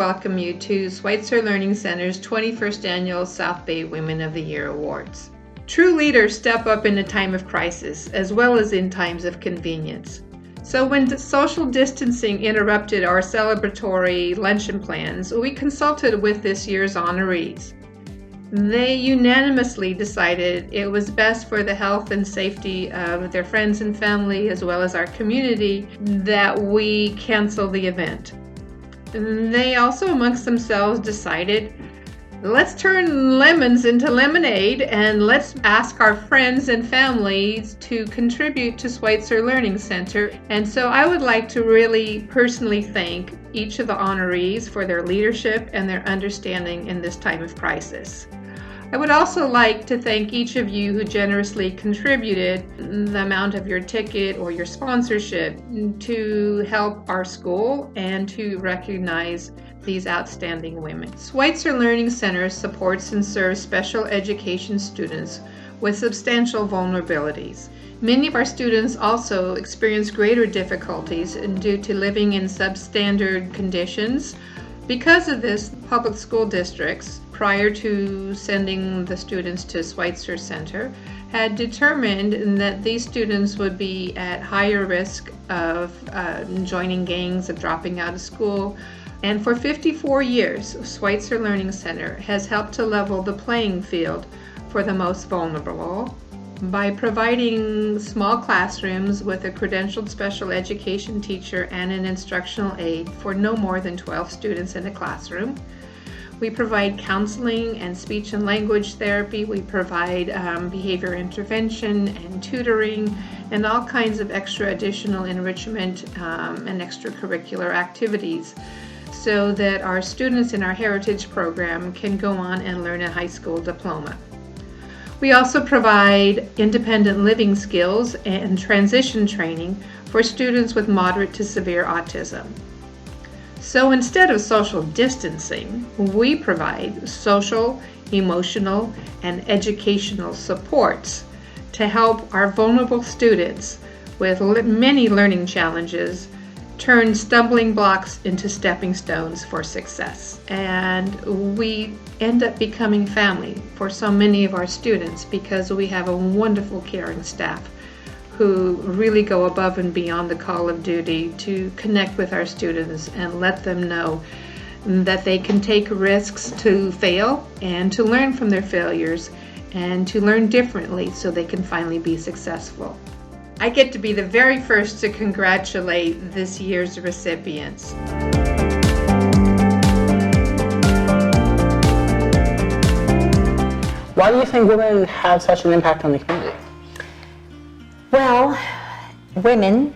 welcome you to Switzer Learning Center's 21st Annual South Bay Women of the Year Awards. True leaders step up in a time of crisis, as well as in times of convenience. So when the social distancing interrupted our celebratory luncheon plans, we consulted with this year's honorees. They unanimously decided it was best for the health and safety of their friends and family, as well as our community, that we cancel the event. They also amongst themselves decided, let's turn lemons into lemonade and let's ask our friends and families to contribute to Switzer Learning Center. And so I would like to really personally thank each of the honorees for their leadership and their understanding in this time of crisis. I would also like to thank each of you who generously contributed the amount of your ticket or your sponsorship to help our school and to recognize these outstanding women. Switzer Learning Center supports and serves special education students with substantial vulnerabilities. Many of our students also experience greater difficulties due to living in substandard conditions. Because of this, public school districts, prior to sending the students to Switzer Center, had determined that these students would be at higher risk of joining gangs, of dropping out of school. And for 54 years, Switzer Learning Center has helped to level the playing field for the most vulnerable by providing small classrooms with a credentialed special education teacher and an instructional aide for no more than 12 students in a classroom. We provide counseling and speech and language therapy. We provide behavior intervention and tutoring and all kinds of extra additional enrichment and extracurricular activities so that our students in our heritage program can go on and learn a high school diploma. We also provide independent living skills and transition training for students with moderate to severe autism. So instead of social distancing, we provide social, emotional, and educational supports to help our vulnerable students with many learning challenges turn stumbling blocks into stepping stones for success. And we end up becoming family for so many of our students because we have a wonderful caring staff who really go above and beyond the call of duty to connect with our students and let them know that they can take risks to fail and to learn from their failures and to learn differently so they can finally be successful. I get to be the very first to congratulate this year's recipients. Why do you think women have such an impact on the community? Well, women,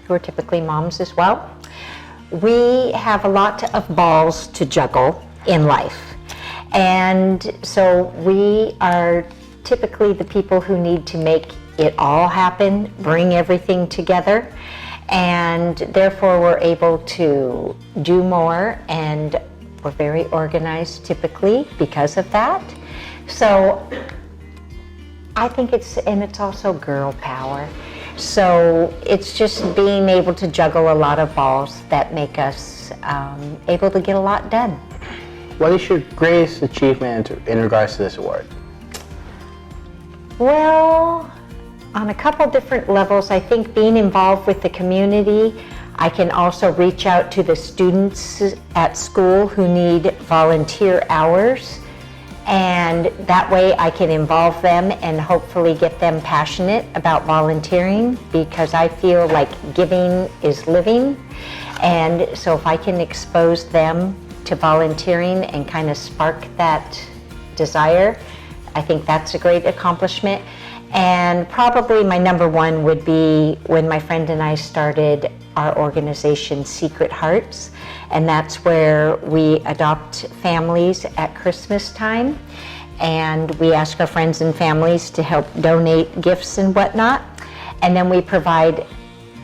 who are typically moms as well, we have a lot of balls to juggle in life. And so we are typically the people who need to make it all happen, bring everything together, and therefore we're able to do more, and we're very organized typically because of that. So I think it's also girl power. So it's just being able to juggle a lot of balls that make us able to get a lot done. What is your greatest achievement in regards to this award? Well, on a couple different levels, I think being involved with the community, I can also reach out to the students at school who need volunteer hours, and that way I can involve them and hopefully get them passionate about volunteering, because I feel like giving is living. And so if I can expose them to volunteering and kind of spark that desire, I think that's a great accomplishment. And probably my number one would be when my friend and I started our organization, Secret Hearts, and that's where we adopt families at Christmas time, and we ask our friends and families to help donate gifts and whatnot, and then we provide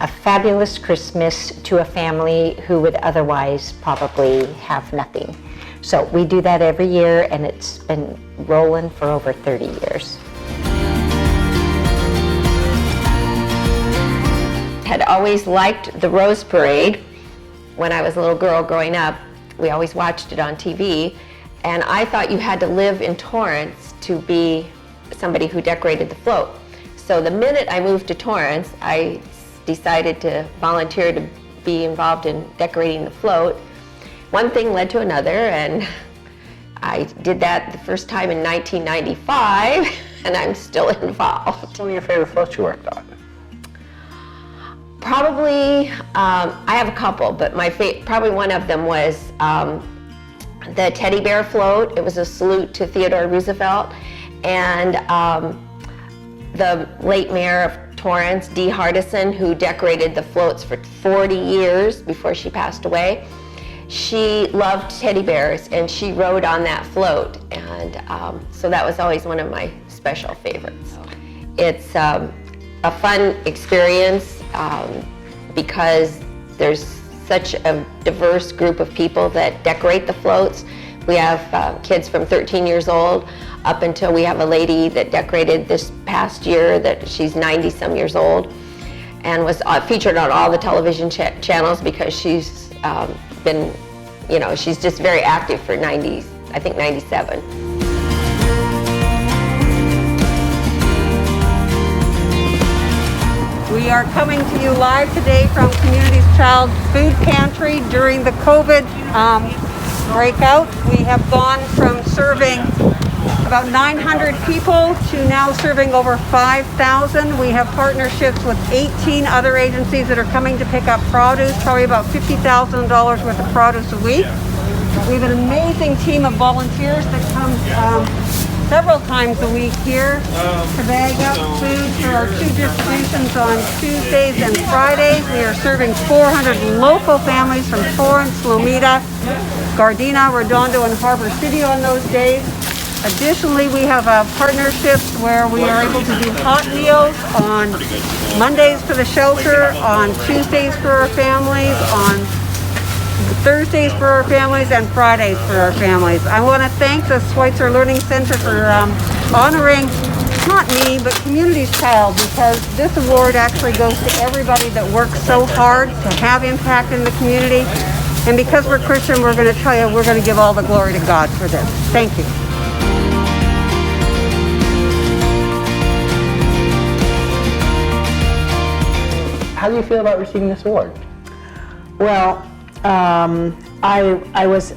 a fabulous Christmas to a family who would otherwise probably have nothing. So we do that every year, and it's been rolling for over 30 years. Had always liked the Rose Parade when I was a little girl growing up, We always watched it on TV, and I thought you had to live in Torrance to be somebody who decorated the float. So the minute I moved to Torrance, I decided to volunteer to be involved in decorating the float. One thing led to another, and I did that the first time in 1995, and I'm still involved. What's one of your favorite floats you worked on? Probably, I have a couple, but probably one of them was the teddy bear float. It was a salute to Theodore Roosevelt, and the late mayor of Torrance, Dee Hardison, who decorated the floats for 40 years before she passed away. She loved teddy bears, and she rode on that float, and so that was always one of my special favorites. It's a fun experience because there's such a diverse group of people that decorate the floats. We have kids from 13 years old up until we have a lady that decorated this past year that she's 90 some years old and was featured on all the television channels because she's been, you know, she's just very active for 90s, I think 97. We are coming to you live today from Community's Child Food Pantry during the COVID breakout. We have gone from serving about 900 people to now serving over 5,000. We have partnerships with 18 other agencies that are coming to pick up produce, probably about $50,000 worth of produce a week. We have an amazing team of volunteers that come several times a week here to bag up food for our 2 distributions on Tuesdays and Fridays. We are serving 400 local families from Torrance, Lomita, Gardena, Redondo, and Harbor City on those days. Additionally, we have partnerships where we are able to do hot meals on Mondays for the shelter, on Tuesdays for our families, on Thursdays for our families, and Fridays for our families. I want to thank the Switzer Learning Center for honoring not me, but Community's Child, because this award actually goes to everybody that works so hard to have impact in the community. And because we're Christian, we're going to tell you, we're going to give all the glory to God for this. Thank you. How do you feel about receiving this award? Well, I was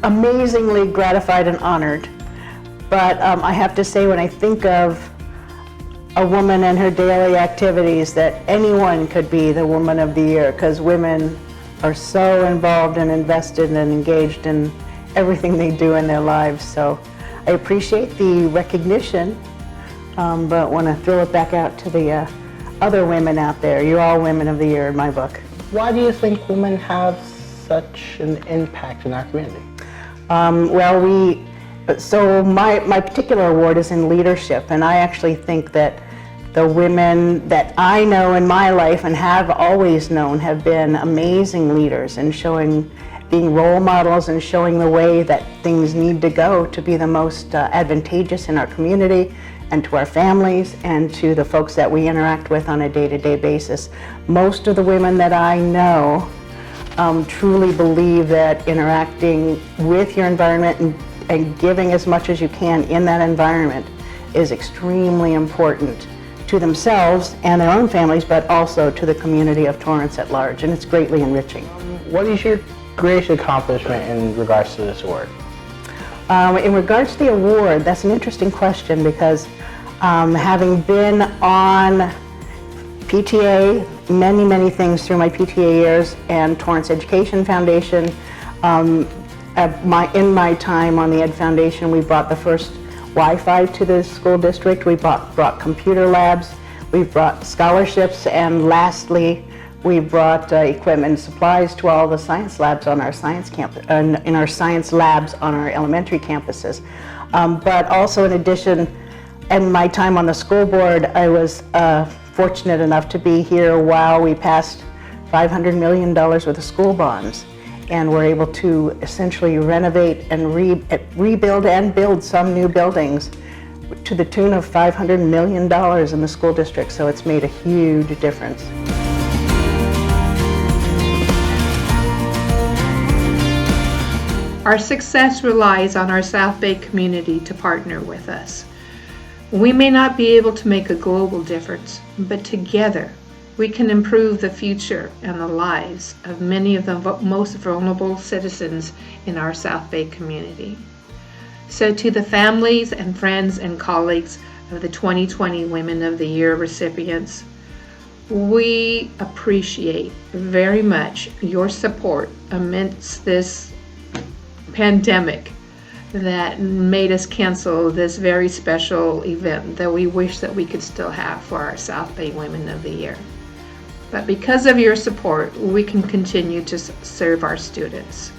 amazingly gratified and honored, but I have to say, when I think of a woman and her daily activities, that anyone could be the Woman of the Year, because women are so involved and invested and engaged in everything they do in their lives. So I appreciate the recognition, but want to throw it back out to the other women out there. You're all Women of the Year in my book. Why do you think women have such an impact in our community? So my particular award is in leadership, and I actually think that the women that I know in my life and have always known have been amazing leaders and being role models and showing the way that things need to go to be the most advantageous in our community and to our families and to the folks that we interact with on a day-to-day basis. Most of the women that I know truly believe that interacting with your environment and giving as much as you can in that environment is extremely important to themselves and their own families, but also to the community of Torrance at large, and it's greatly enriching. What is your greatest accomplishment in regards to this award? In regards to the award, that's an interesting question, because having been on PTA, many things through my PTA years, and Torrance Education Foundation, in my time on the Ed Foundation, we brought the first Wi-Fi to the school district. We brought computer labs. We brought scholarships, and lastly, we brought equipment and supplies to all the science labs on our science campus, in our science labs on our elementary campuses. But also, in addition, in my time on the school board, I was fortunate enough to be here while we passed $500 million worth of school bonds, and were able to essentially renovate and rebuild and build some new buildings to the tune of $500 million in the school district. So it's made a huge difference. Our success relies on our South Bay community to partner with us. We may not be able to make a global difference, but together we can improve the future and the lives of many of the most vulnerable citizens in our South Bay community. So to the families and friends and colleagues of the 2020 Women of the Year recipients, we appreciate very much your support amidst this pandemic that made us cancel this very special event that we wish that we could still have for our South Bay Women of the Year. But because of your support, we can continue to serve our students.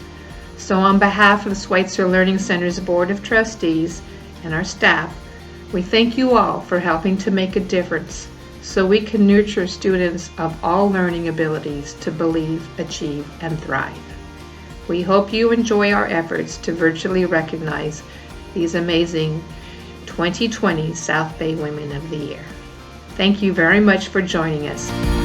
So on behalf of Switzer Learning Center's Board of Trustees and our staff, we thank you all for helping to make a difference so we can nurture students of all learning abilities to believe, achieve, and thrive. We hope you enjoy our efforts to virtually recognize these amazing 2020 South Bay Women of the Year. Thank you very much for joining us.